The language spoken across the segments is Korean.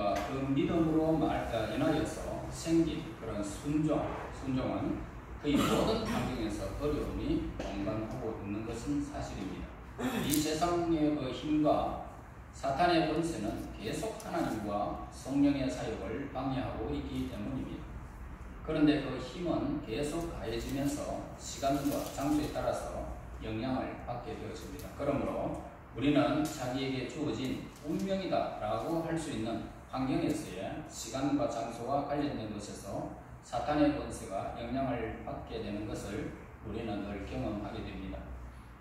믿음과 그 믿음으로 인하여서 생긴 그런 순종은 그의 모든 환경에서 어려움이 동반하고 있는 것은 사실입니다. 이 세상의 그 힘과 사탄의 권세는 계속 하나님과 성령의 사역을 방해하고 있기 때문입니다. 그런데 그 힘은 계속 가해지면서 시간과 장소에 따라서 영향을 받게 되어집니다. 그러므로 우리는 자기에게 주어진 운명이다 라고 할 수 있는 환경에서의 시간과 장소와 관련된 것에서 사탄의 권세가 영향을 받게 되는 것을 우리는 늘 경험하게 됩니다.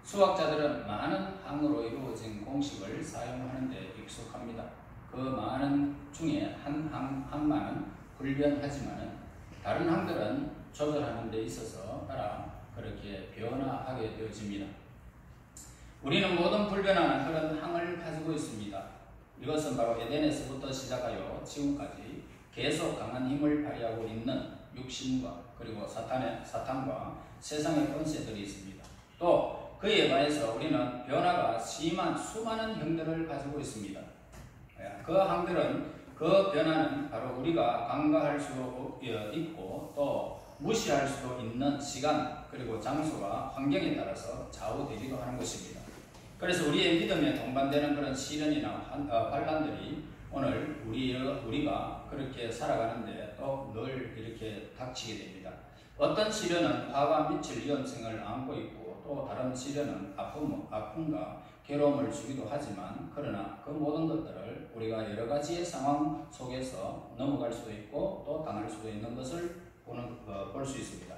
수학자들은 많은 항으로 이루어진 공식을 사용하는 데 익숙합니다. 그 많은 중에 한 항만은 불변하지만 다른 항들은 조절하는 데 있어서 따라 그렇게 변화하게 되어집니다. 우리는 모든 불변하는 그런 항을 가지고 있습니다. 이것은 바로 에덴에서부터 시작하여 지금까지 계속 강한 힘을 발휘하고 있는 육신과 그리고 사탄과 세상의 권세들이 있습니다. 또 그에 반해서 우리는 변화가 심한 수많은 형들을 가지고 있습니다. 그 항들은 그 변화는 바로 우리가 간과할 수도 있고 또 무시할 수도 있는 시간 그리고 장소와 환경에 따라서 좌우되기도 하는 것입니다. 그래서 우리의 믿음에 동반되는 그런 시련이나 환란들이 오늘 우리가 그렇게 살아가는데 또 늘 이렇게 닥치게 됩니다. 어떤 시련은 화가 미칠 위험성을 안고 있고 또 다른 시련은 아픔과 괴로움을 주기도 하지만 그러나 그 모든 것들을 우리가 여러 가지의 상황 속에서 넘어갈 수도 있고 또 당할 수도 있는 것을 볼 수 있습니다.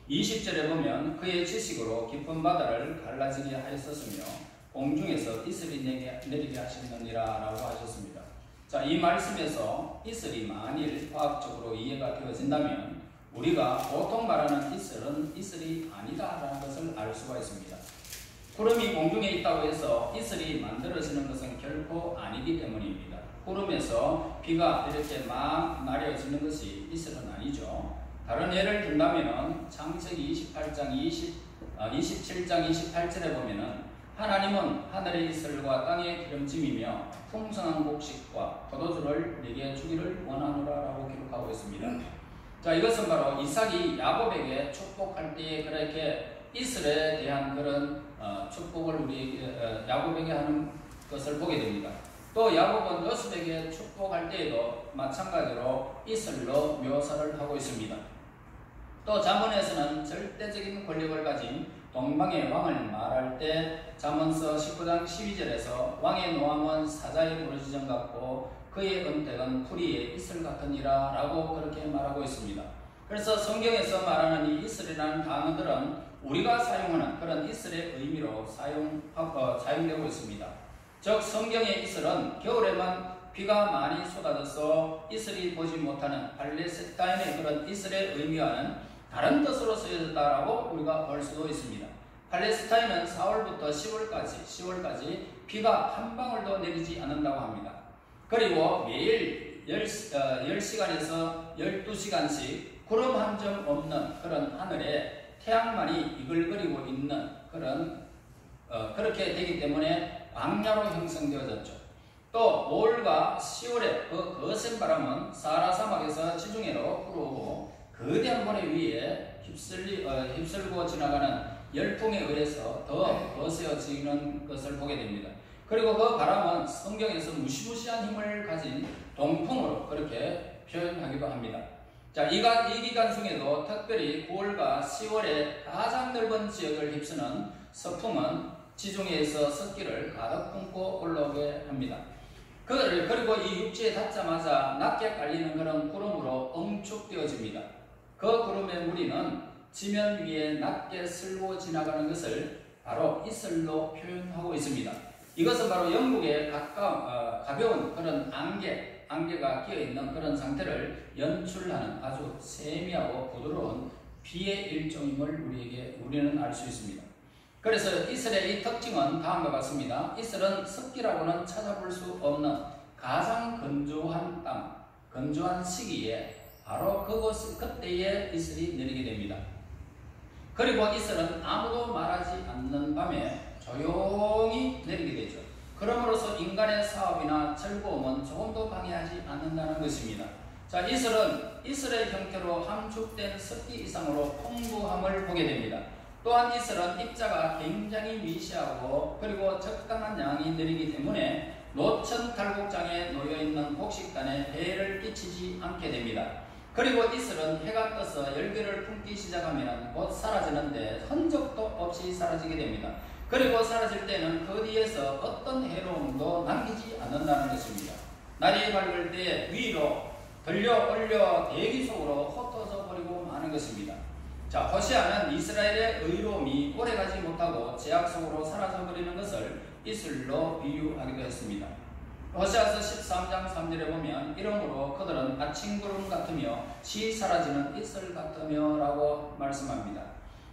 20절에 보면 그의 지식으로 깊은 바다를 갈라지게 하였었으며 공중에서 이슬이 내리게 하셨느니라 라고 하셨습니다. 자, 이 말씀에서 이슬이 만일 과학적으로 이해가 되어진다면 우리가 보통 말하는 이슬은 이슬이 아니다라는 것을 알 수가 있습니다. 구름이 공중에 있다고 해서 이슬이 만들어지는 것은 결코 아니기 때문입니다. 구름에서 비가 이렇게 막 내려지는 것이 이슬은 아니죠. 다른 예를 든다면 창세기 27장 28절에 보면은 하나님은 하늘의 이슬과 땅의 기름짐이며 풍성한 곡식과 포도주를 내게 주기를 원하노라라고 기록하고 있습니다. 자, 이것은 바로 이삭이 야곱에게 축복할 때에 그렇게 이슬에 대한 그런 축복을 야곱에게 하는 것을 보게 됩니다. 또 야곱은 요셉에게 축복할 때에도 마찬가지로 이슬로 묘사를 하고 있습니다. 또 잠언에서는 절대적인 권력을 가진 동방의 왕을 말할 때 잠언서 19장 12절에서 왕의 노함은 사자의 부르짖음 같고 그의 은택은 풀이의 이슬 같으니라 라고 그렇게 말하고 있습니다. 그래서 성경에서 말하는 이 이슬이라는 단어들은 우리가 사용하는 그런 이슬의 의미로 사용되고 있습니다. 즉 성경의 이슬은 겨울에만 비가 많이 쏟아져서 이슬이 보지 못하는 팔레스타인의 그런 이슬의 의미와는 다른 뜻으로 쓰여졌다라고 우리가 볼 수도 있습니다. 팔레스타인은 4월부터 10월까지 비가 한 방울도 내리지 않는다고 합니다. 그리고 매일 10시간에서 12시간씩 구름 한 점 없는 그런 하늘에 태양만이 이글거리고 있는 그런 그렇게 되기 때문에 광야로 형성되어졌죠. 또 5월과 10월에 그 거센 바람은 사하라 사막에서 지중해로 불어오고 거대한 모래 위에 휩쓸고 지나가는 열풍에 의해서 더 거세어지는 것을 보게 됩니다. 그리고 그 바람은 성경에서 무시무시한 힘을 가진 동풍으로 그렇게 표현하기도 합니다. 자, 이 기간 중에도 특별히 9월과 10월에 가장 넓은 지역을 휩쓰는 서풍은 지중해에서 습기를 가득 품고 올라오게 합니다. 그리고 이 육지에 닿자마자 낮게 깔리는 그런 구름으로 응축되어집니다. 그 구름의 무리는 지면 위에 낮게 쓸고 지나가는 것을 바로 이슬로 표현하고 있습니다. 이것은 바로 영국의 가벼운 그런 안개가 끼어있는 그런 상태를 연출하는 아주 세미하고 부드러운 비의 일종임을 우리는 알 수 있습니다. 그래서 이슬의 이 특징은 다음과 같습니다. 이슬은 습기라고는 찾아볼 수 없는 가장 건조한 땅, 건조한 시기에 바로 그때에 이슬이 내리게 됩니다. 그리고 이슬은 아무도 말하지 않는 밤에 조용히 내리게 되죠. 그럼으로써 인간의 사업이나 즐거움은 조금도 방해하지 않는다는 것입니다. 자, 이슬의 형태로 함축된 습기 이상으로 풍부함을 보게 됩니다. 또한 이슬은 입자가 굉장히 미시하고 그리고 적당한 양이 느리기 때문에 노천 탈곡장에 놓여있는 곡식단에 해를 끼치지 않게 됩니다. 그리고 이슬은 해가 떠서 열기를 품기 시작하면 곧 사라지는데 흔적도 없이 사라지게 됩니다. 그리고 사라질 때는 그 뒤에서 어떤 해로움도 남기지 않는다는 것입니다. 날이 밝을 때 위로 들려 올려 대기 속으로 흩어져 버리고 마는 것입니다. 자, 호세아는 이스라엘의 의로움이 오래가지 못하고 제약 속으로 사라져 버리는 것을 이슬로 비유하기도 했습니다. 호세아서 13장 3절에 보면 이러므로 그들은 아침 구름 같으며 시 사라지는 이슬 같으며 라고 말씀합니다.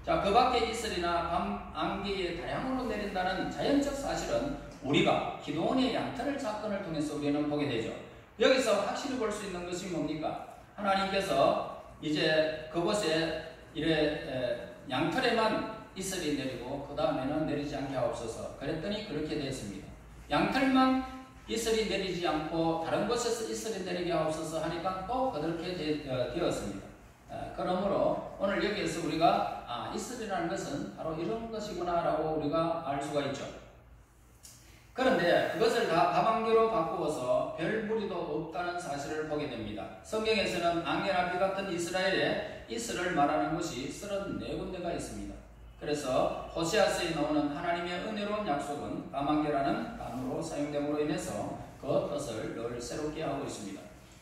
자, 그 밖에 이슬이나 밤 안개에 다량으로 내린다는 자연적 사실은 우리가 기도원의 양털을 사건을 통해서 우리는 보게 되죠. 여기서 확실히 볼 수 있는 것이 뭡니까? 하나님께서 이제 그곳에 양털에만 이슬이 내리고 그 다음에는 내리지 않게 하옵소서. 그랬더니 그렇게 되었습니다. 양털만 이슬이 내리지 않고 다른 곳에서 이슬이 내리게 하옵소서 하니까 또 그렇게 되었습니다. 그러므로 오늘 여기에서 우리가 이슬이라는 것은 바로 이런 것이구나 라고 우리가 알 수가 있죠. 그런데 그것을 다 다방교로 바꾸어서 별 무리도 없다는 사실을 보게 됩니다. 성경에서는 안개나 비 같은 이스라엘의 이슬을 말하는 것이 34군데가 있습니다. 그래서 호세아서에 나오는 하나님의 은혜로운 약속은 다방교라는 단어로 사용됨으로 인해서 그 뜻을 늘 새롭게 하고 있습니다.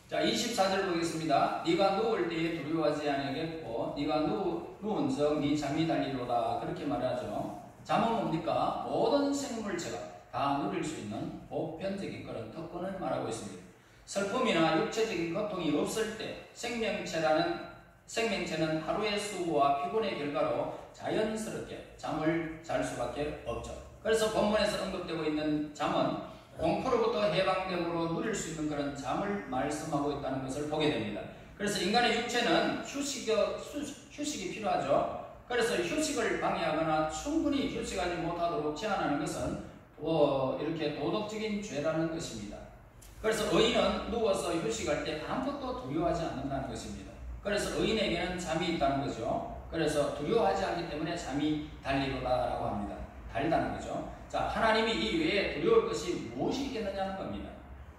자, 24절 보겠습니다. 네가 누울 때에 두려워하지 아니하겠고 네가 누운즉 네 잠이 달리로다. 그렇게 말하죠. 잠은 뭡니까? 모든 생물체가 다 누릴 수 있는 보편적인 그런 특권을 말하고 있습니다. 슬픔이나 육체적인 고통이 없을 때 생명체는 하루의 수고와 피곤의 결과로 자연스럽게 잠을 잘 수밖에 없죠. 그래서 본문에서 언급되고 있는 잠은 공포로부터 해방됨으로 누릴 수 있는 그런 잠을 말씀하고 있다는 것을 보게 됩니다. 그래서 인간의 육체는 휴식이 필요하죠. 그래서 휴식을 방해하거나 충분히 휴식하지 못하도록 제한하는 것은 이렇게 도덕적인 죄라는 것입니다. 그래서 의인은 누워서 휴식할 때 아무것도 두려워하지 않는다는 것입니다. 그래서 의인에게는 잠이 있다는 거죠. 그래서 두려워하지 않기 때문에 잠이 달리로다라고 합니다. 달다는 거죠. 자, 하나님이 이 외에 두려울 것이 무엇이 있겠느냐는 겁니다.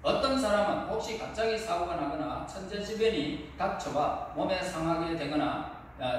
어떤 사람은 혹시 갑자기 사고가 나거나 천재지변이 닥쳐와 몸에 상하게 되거나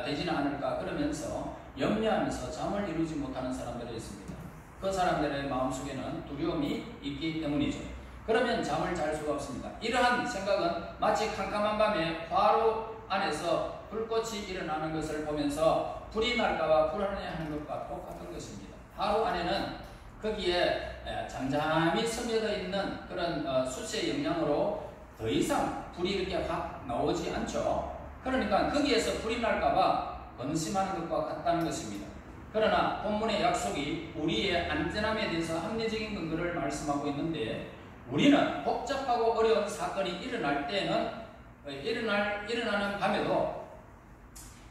되지는 않을까 그러면서 염려하면서 잠을 이루지 못하는 사람들이 있습니다. 그 사람들의 마음속에는 두려움이 있기 때문이죠. 그러면 잠을 잘 수가 없습니다. 이러한 생각은 마치 캄캄한 밤에 화로 안에서 불꽃이 일어나는 것을 보면서 불이 날까봐 불안해하는 것과 똑같은 것입니다. 화로 안에는 거기에 잠잠히 스며져 있는 그런 숯의 영향으로 더 이상 불이 이렇게 확 나오지 않죠. 그러니까 거기에서 불이 날까봐 근심하는 것과 같다는 것입니다. 그러나 본문의 약속이 우리의 안전함에 대해서 합리적인 근거를 말씀하고 있는데 우리는 복잡하고 어려운 사건이 일어날 때는 일어나는 밤에도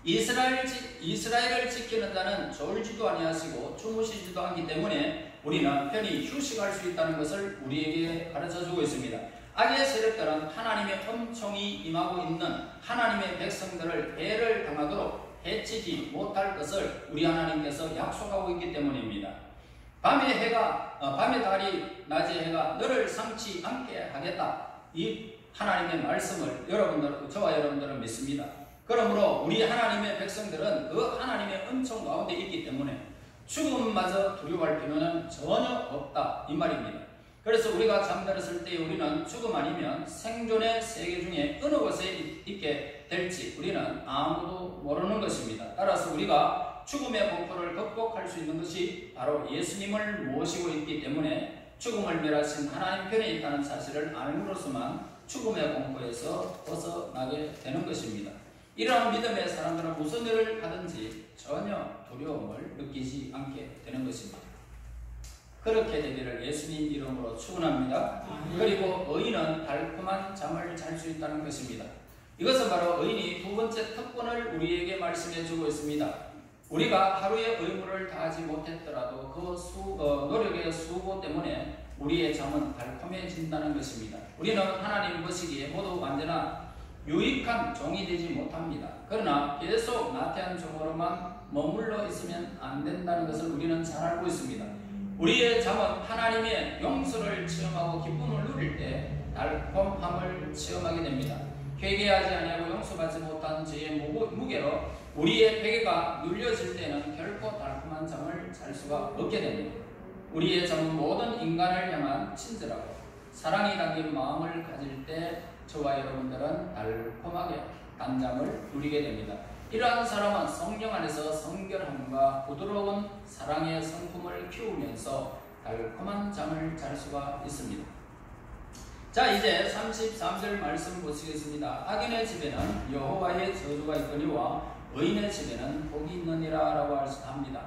이스라엘을 지키는 자는 졸지도 아니하시고 주무시지도 않기 때문에 우리는 편히 휴식할 수 있다는 것을 우리에게 가르쳐주고 있습니다. 악의 세력들은 하나님의 엄총이 임하고 있는 하나님의 백성들을 해를 당하도록 해치지 못할 것을 우리 하나님께서 약속하고 있기 때문입니다. 밤에 달이 낮에 해가 너를 상치 않게 하겠다. 이 하나님의 말씀을 저와 여러분들은 믿습니다. 그러므로 우리 하나님의 백성들은 그 하나님의 은총 가운데 있기 때문에 죽음마저 두려워할 필요는 전혀 없다 이 말입니다. 그래서 우리가 잠들었을 때 우리는 죽음 아니면 생존의 세계 중에 어느 곳에 있게 될지 우리는 아무도 모르는 것입니다. 따라서 우리가 죽음의 공포를 극복할 수 있는 것이 바로 예수님을 모시고 있기 때문에 죽음을 멸하신 하나님 편에 있다는 사실을 알므로서만 죽음의 공포에서 벗어나게 되는 것입니다. 이러한 믿음의 사람들은 무슨 일을 하든지 전혀 두려움을 느끼지 않게 되는 것입니다. 그렇게 되기를 예수님 이름으로 축원합니다. 그리고 의인은 달콤한 잠을 잘 수 있다는 것입니다. 이것은 바로 의인이 두 번째 특권을 우리에게 말씀해 주고 있습니다. 우리가 하루의 의무를 다하지 못했더라도 그 노력의 수고 때문에 우리의 잠은 달콤해진다는 것입니다. 우리는 하나님 보시기에 모두 완전한 유익한 종이 되지 못합니다. 그러나 계속 나태한 종으로만 머물러 있으면 안 된다는 것을 우리는 잘 알고 있습니다. 우리의 잠은 하나님의 용서를 체험하고 기쁨을 누릴 때 달콤함을 체험하게 됩니다. 회개하지 아니하고 용서받지 못한 죄의 무게로 우리의 베개가 눌려질 때는 결코 달콤한 잠을 잘 수가 없게 됩니다. 우리의 잠은 모든 인간을 향한 친절하고 사랑이 담긴 마음을 가질 때 저와 여러분들은 달콤하게 단잠을 누리게 됩니다. 이러한 사람은 성령 안에서 성결함과 부드러운 사랑의 성품을 키우면서 달콤한 잠을 잘 수가 있습니다. 자, 이제 33절 말씀 보시겠습니다. 악인의 집에는 여호와의 저주가 있거니와 의인의 집에는 복이 있느니라 라고 합니다.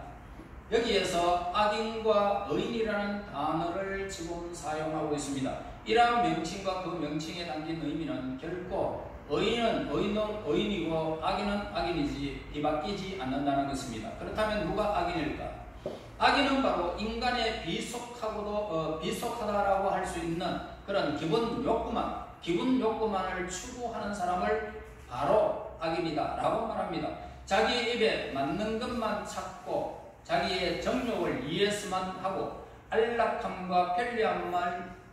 여기에서 악인과 의인이라는 단어를 지금 사용하고 있습니다. 이러한 명칭과 그 명칭에 담긴 의미는 결코 의인은 의인이고 악인은 악인이지 뒤바뀌지 않는다는 것입니다. 그렇다면 누가 악인일까? 악인은 바로 인간의 비속하다라고 할 수 있는 그런 기본 욕구만을 추구하는 사람을 바로 악인이다 라고 말합니다. 자기 입에 맞는 것만 찾고 자기의 정욕을 이해서만 하고 안락함과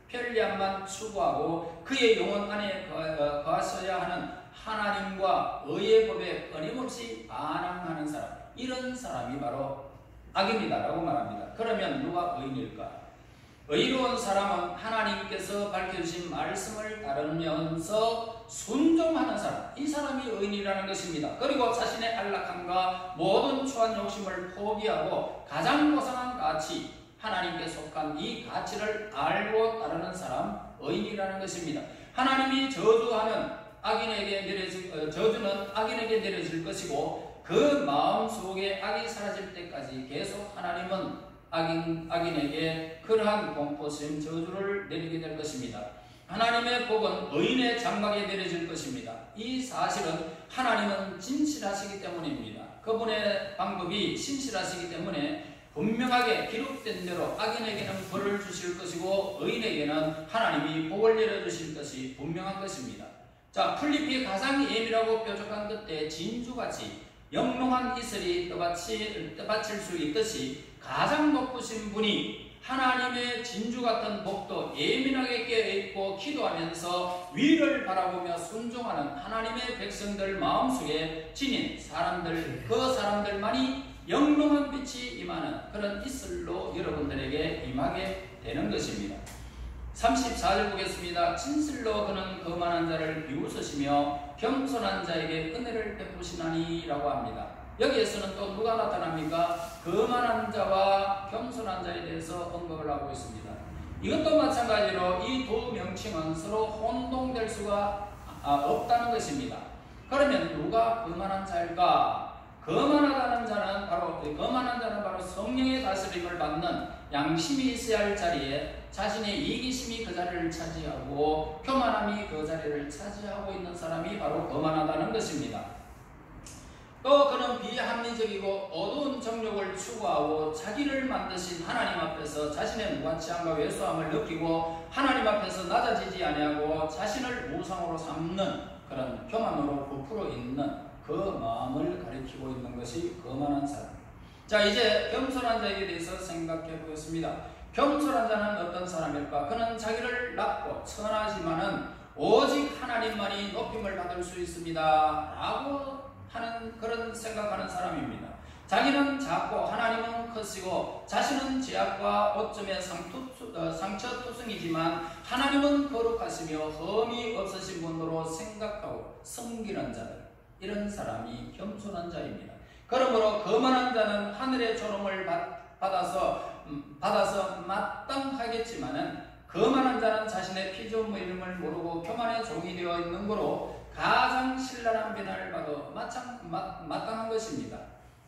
편리함만 추구하고 그의 영혼 안에 거하셔야 하는 하나님과 의의 법에 끊임없이 반항하는 사람, 이런 사람이 바로 악인이다 라고 말합니다. 그러면 누가 의인일까? 의로운 사람은 하나님께서 밝혀주신 말씀을 따르면서 순종하는 사람, 이 사람이 의인이라는 것입니다. 그리고 자신의 안락함과 모든 추한 욕심을 포기하고 가장 고상한 가치, 하나님께 속한 이 가치를 알고 따르는 사람, 의인이라는 것입니다. 하나님이 저주는 악인에게 내려질 것이고 그 마음 속에 악이 사라질 때까지 계속 하나님은 악인에게 그러한 공포심 저주를 내리게 될 것입니다. 하나님의 복은 의인의 장막에 내려질 것입니다. 이 사실은 하나님은 진실하시기 때문입니다. 그분의 방법이 신실하시기 때문에 분명하게 기록된 대로 악인에게는 벌을 주실 것이고 의인에게는 하나님이 복을 내려주실 것이 분명한 것입니다. 자, 풀잎이 가장 예민하고 뾰족한 끝에 진주같이 영롱한 이슬이 떠받칠 수 있듯이 가장 높으신 분이 하나님의 진주 같은 복도 예민하게 깨어있고 기도하면서 위를 바라보며 순종하는 하나님의 백성들 마음속에 지닌 사람들, 그 사람들만이 영롱한 빛이 임하는 그런 이슬로 여러분들에게 임하게 되는 것입니다. 34절 보겠습니다. 진실로 그는 거만한 자를 비웃으시며 겸손한 자에게 은혜를 베푸시나니 라고 합니다. 여기에서는 또 누가 나타납니까? 거만한 자와 겸손한 자에 대해서 언급을 하고 있습니다. 이것도 마찬가지로 이 두 명칭은 서로 혼동될 수가 없다는 것입니다. 그러면 누가 거만한 자일까? 거만한 자는 바로 성령의 다스림을 받는 양심이 있어야 할 자리에 자신의 이기심이 그 자리를 차지하고 교만함이 그 자리를 차지하고 있는 사람이 바로 거만하다는 것입니다. 또 그는 비합리적이고 어두운 정욕을 추구하고 자기를 만드신 하나님 앞에서 자신의 무가치함과 왜소함을 느끼고 하나님 앞에서 낮아지지 아니하고 자신을 우상으로 삼는 그런 교만으로 부풀어 있는 그 마음을 가리키고 있는 것이 거만한 사람. 자, 이제 겸손한 자에게 대해서 생각해 보겠습니다. 겸손한 자는 어떤 사람일까? 그는 자기를 낮고 천하지만은 오직 하나님만이 높임을 받을 수 있습니다 라고 하는 그런 생각하는 사람입니다. 자기는 작고 하나님은 크시고 자신은 죄악과 어쩌면 상처투성이지만 하나님은 거룩하시며 흠이 없으신 분으로 생각하고 섬기는 자들, 이런 사람이 겸손한 자입니다. 그러므로 거만한 자는 하늘의 존엄을 받아서 마땅하겠지만은 거만한 자는 자신의 피조물임을 모르고 교만의 종이 되어 있는 거로 가장 신랄한 비난을 받아 마땅한 것입니다.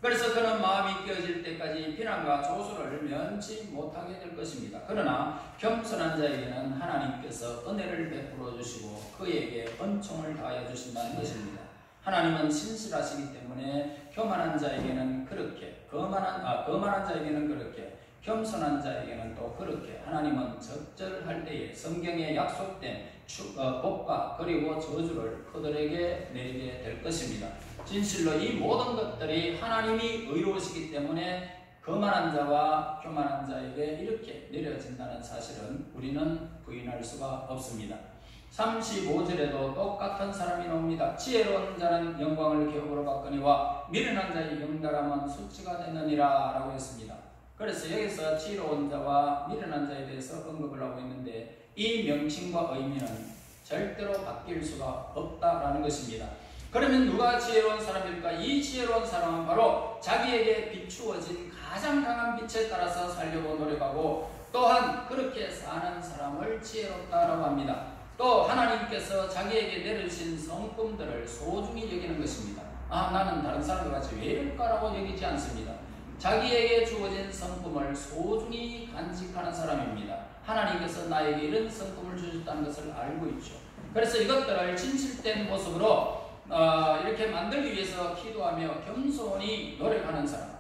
그래서 그는 마음이 깨어질 때까지 비난과 조소를 면치 못하게 될 것입니다. 그러나 겸손한 자에게는 하나님께서 은혜를 베풀어 주시고 그에게 은총을 다하여 주신다는 것입니다. 하나님은 신실하시기 때문에 교만한 자에게는 그렇게, 거만한 자에게는 그렇게, 겸손한 자에게는 또 그렇게 하나님은 적절할 때에 성경에 약속된 복과 그리고 저주를 그들에게 내리게 될 것입니다. 진실로 이 모든 것들이 하나님이 의로우시기 때문에 거만한 자와 교만한 자에게 이렇게 내려진다는 사실은 우리는 부인할 수가 없습니다. 35절에도 똑같은 사람이 나옵니다. 지혜로운 자는 영광을 기업으로 받거니와 미련한 자의 영달함은 수치가 되느니라 라고 했습니다. 그래서 여기서 지혜로운 자와 미련한 자에 대해서 언급을 하고 있는데 이 명칭과 의미는 절대로 바뀔 수가 없다라는 것입니다. 그러면 누가 지혜로운 사람일까? 이 지혜로운 사람은 바로 자기에게 비추어진 가장 강한 빛에 따라서 살려고 노력하고 또한 그렇게 사는 사람을 지혜롭다라고 합니다. 또 하나님께서 자기에게 내려주신 성품들을 소중히 여기는 것입니다. 나는 다른 사람과 같이 왜 이럴까라고 여기지 않습니다. 자기에게 주어진 성품을 소중히 간직하는 사람입니다. 하나님께서 나에게 이런 성품을 주셨다는 것을 알고 있죠. 그래서 이것들을 진실된 모습으로 이렇게 만들기 위해서 기도하며 겸손히 노력하는 사람,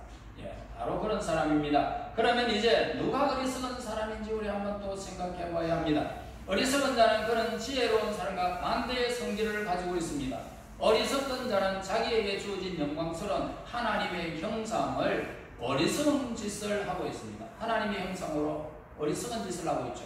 바로 그런 사람입니다. 그러면 이제 누가 어리석은 사람인지 우리 한번 또 생각해 봐야 합니다. 어리석은 자는 그런 지혜로운 사람과 반대의 성질을 가지고 있습니다. 어리석은 자는 자기에게 주어진 영광스러운 하나님의 형상을 어리석은 짓을 하고 있습니다. 하나님의 형상으로 어리석은 짓을 하고 있죠.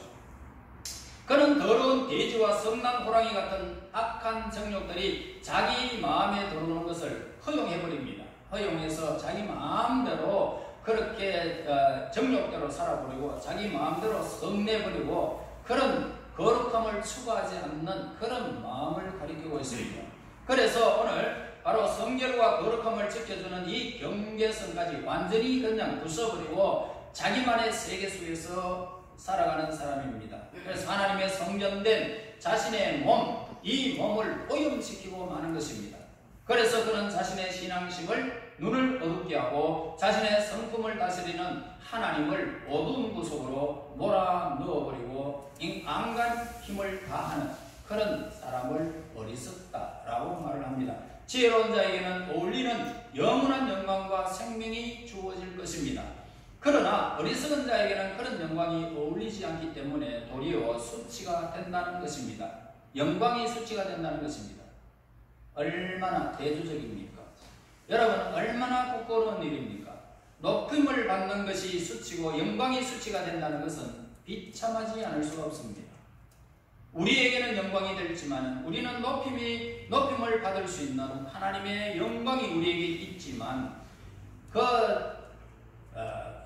그는 더러운 돼지와 성난 호랑이 같은 악한 정욕들이 자기 마음에 들어오는 것을 허용해버립니다. 허용해서 자기 마음대로 그렇게 정욕대로 살아버리고 자기 마음대로 성내버리고 그런 거룩함을 추구하지 않는 그런 마음을 가리키고 있습니다. 그래서 오늘 바로 성결과 거룩함을 지켜주는 이 경계선까지 완전히 그냥 부숴버리고 자기만의 세계 속에서 살아가는 사람입니다. 그래서 하나님의 성전된 자신의 몸, 이 몸을 오염시키고 마는 것입니다. 그래서 그는 자신의 신앙심을 눈을 어둡게 하고 자신의 성품을 다스리는 하나님을 어두운 구석으로 몰아 넣어버리고 안간 힘을 다하는 그런 사람을 어리석다라고 말을 합니다. 지혜로운 자에게는 어울리는 영원한 영광과 생명이 주어질 것입니다. 그러나 어리석은 자에게는 그런 영광이 어울리지 않기 때문에 도리어 수치가 된다는 것입니다. 영광이 수치가 된다는 것입니다. 얼마나 대조적입니까? 여러분, 얼마나 부끄러운 일입니까? 높임을 받는 것이 수치고 영광이 수치가 된다는 것은 비참하지 않을 수가 없습니다. 우리에게는 영광이 될지만 우리는 높임을 받을 수 있는 하나님의 영광이 우리에게 있지만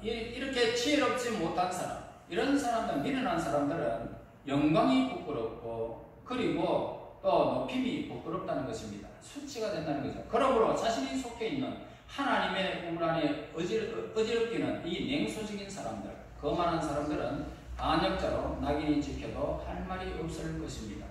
이렇게 지혜롭지 못한 사람, 이런 사람들, 미련한 사람들은 영광이 부끄럽고 그리고 또 높임이 부끄럽다는 것입니다. 수치가 된다는 거죠. 그러므로 자신이 속해 있는 하나님의 우물 안에 어지럽기는 이 냉소적인 사람들, 거만한 사람들은 반역자로 낙인이 찍혀도 할 말이 없을 것입니다.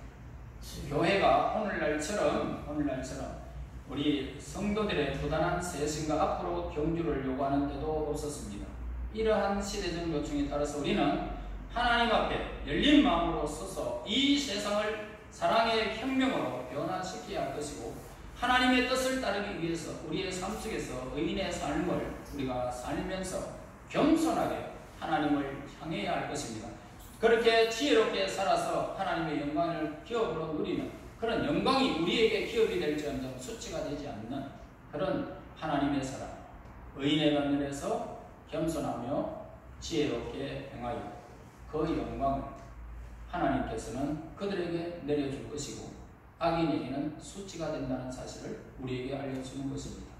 교회가 오늘날처럼 우리 성도들의 부단한 세심과 앞으로 경주를 요구하는 때도 없었습니다. 이러한 시대적 요청에 따라서 우리는 하나님 앞에 열린 마음으로 서서 이 세상을 사랑의 혁명으로 변화시켜야 할 것이고 하나님의 뜻을 따르기 위해서 우리의 삶 속에서 의인의 삶을 우리가 살면서 겸손하게 하나님을 향해야 할 것입니다. 그렇게 지혜롭게 살아서 하나님의 영광을 기업으로 누리는 그런 영광이 우리에게 기업이 될지언정 수치가 되지 않는 그런 하나님의 사람, 의인의 반열에서 겸손하며 지혜롭게 행하여 그 영광을 하나님께서는 그들에게 내려줄 것이고 악인에게는 수치가 된다는 사실을 우리에게 알려주는 것입니다.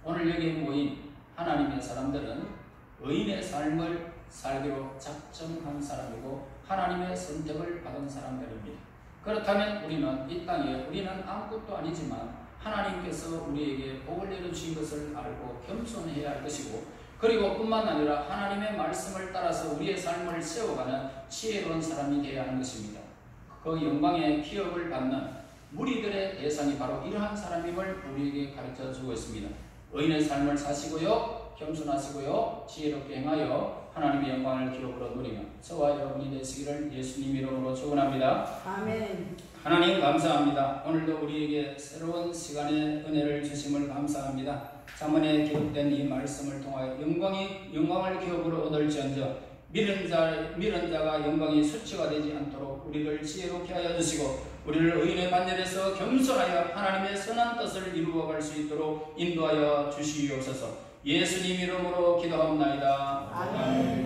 오늘 여기에 모인 하나님의 사람들은 의인의 삶을 살기로 작정한 사람이고 하나님의 선택을 받은 사람들입니다. 그렇다면 우리는 이 땅에 우리는 아무것도 아니지만 하나님께서 우리에게 복을 내려주신 것을 알고 겸손해야 할 것이고 그리고 뿐만 아니라 하나님의 말씀을 따라서 우리의 삶을 세워가는 지혜로운 사람이 되어야 하는 것입니다. 그 영광의 기업을 받는 무리들의 대상이 바로 이러한 사람임을 우리에게 가르쳐주고 있습니다. 의인의 삶을 사시고요, 겸손하시고요, 지혜롭게 행하여 하나님의 영광을 기업으로 누리며 저와 여러분이 되시기를 예수님 이름으로 축원합니다. 아멘. 하나님 감사합니다. 오늘도 우리에게 새로운 시간의 은혜를 주심을 감사합니다. 잠언에 기록된 이 말씀을 통하여 영광을 기업으로 얻을지언정 밀은 자가 영광이 수치가 되지 않도록 우리를 지혜롭게 하여 주시고 우리를 의인의 반열에서 겸손하여 하나님의 선한 뜻을 이루어갈 수 있도록 인도하여 주시옵소서. 예수님 이름으로 기도합나이다. 아멘.